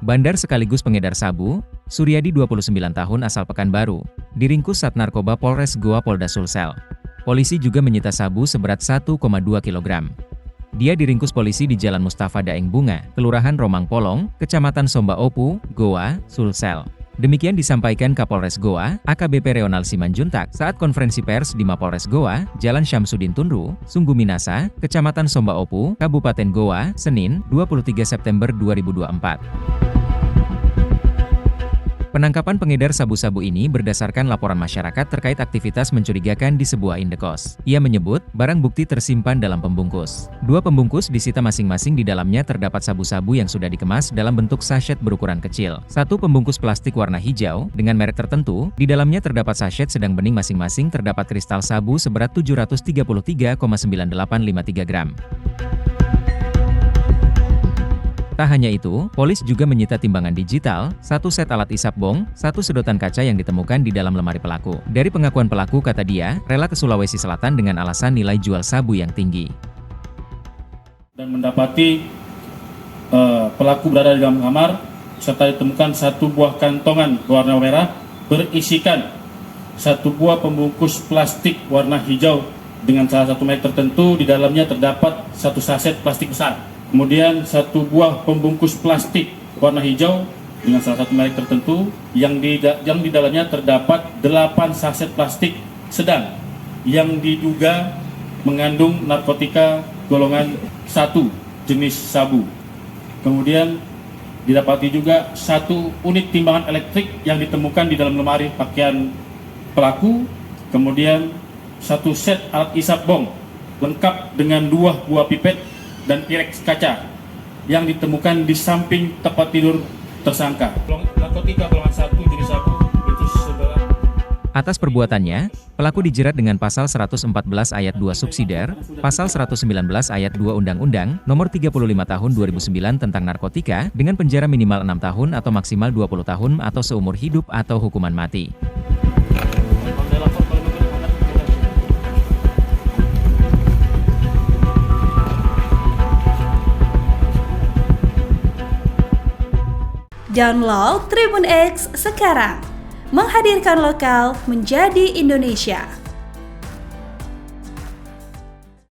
Bandar sekaligus pengedar sabu, Suryadi 29 tahun asal Pekanbaru, diringkus Sat Narkoba Polres Goa Polda Sulsel. Polisi juga menyita sabu seberat 1,2 kg. Dia diringkus polisi di Jalan Mustafa Daeng Bunga, Kelurahan Romang Polong, Kecamatan Somba Opu, Goa, Sulsel. Demikian disampaikan Kapolres Goa, AKBP Reonal Simanjuntak saat konferensi pers di Mapolres Goa, Jalan Syamsuddin Tunru, Sungguh Minasa, Kecamatan Somba Opu, Kabupaten Goa, Senin, 23 September 2024. Penangkapan pengedar sabu-sabu ini berdasarkan laporan masyarakat terkait aktivitas mencurigakan di sebuah indekos. Ia menyebut, barang bukti tersimpan dalam pembungkus. 2 pembungkus disita masing-masing, di dalamnya terdapat sabu-sabu yang sudah dikemas dalam bentuk sachet berukuran kecil. 1 pembungkus plastik warna hijau, dengan merek tertentu, di dalamnya terdapat sachet sedang bening masing-masing terdapat kristal sabu seberat 733,9853 gram. Tak hanya itu, polis juga menyita timbangan digital, 1 set alat isap bong, 1 sedotan kaca yang ditemukan di dalam lemari pelaku. Dari pengakuan pelaku, kata dia, rela ke Sulawesi Selatan dengan alasan nilai jual sabu yang tinggi. Dan mendapati pelaku berada di dalam kamar, serta ditemukan 1 buah kantongan warna merah berisikan 1 buah pembungkus plastik warna hijau dengan salah satu merek tertentu. Di dalamnya terdapat 1 saset plastik besar. Kemudian 1 buah pembungkus plastik warna hijau dengan salah satu merek tertentu yang di dalamnya terdapat 8 saset plastik sedang yang diduga mengandung narkotika golongan 1 jenis sabu. Kemudian didapati juga 1 unit timbangan elektrik yang ditemukan di dalam lemari pakaian pelaku. Kemudian 1 set alat isap bong lengkap dengan 2 buah pipet dan pireks kaca yang ditemukan di samping tempat tidur tersangka. Narkotika golongan 1 jenis sabu itu sebelah. Atas perbuatannya, pelaku dijerat dengan pasal 114 ayat 2 subsidiar, pasal 119 ayat 2 Undang-Undang Nomor 35 Tahun 2009 tentang narkotika dengan penjara minimal 6 tahun atau maksimal 20 tahun atau seumur hidup atau hukuman mati. Download Tribun X sekarang, menghadirkan lokal menjadi Indonesia.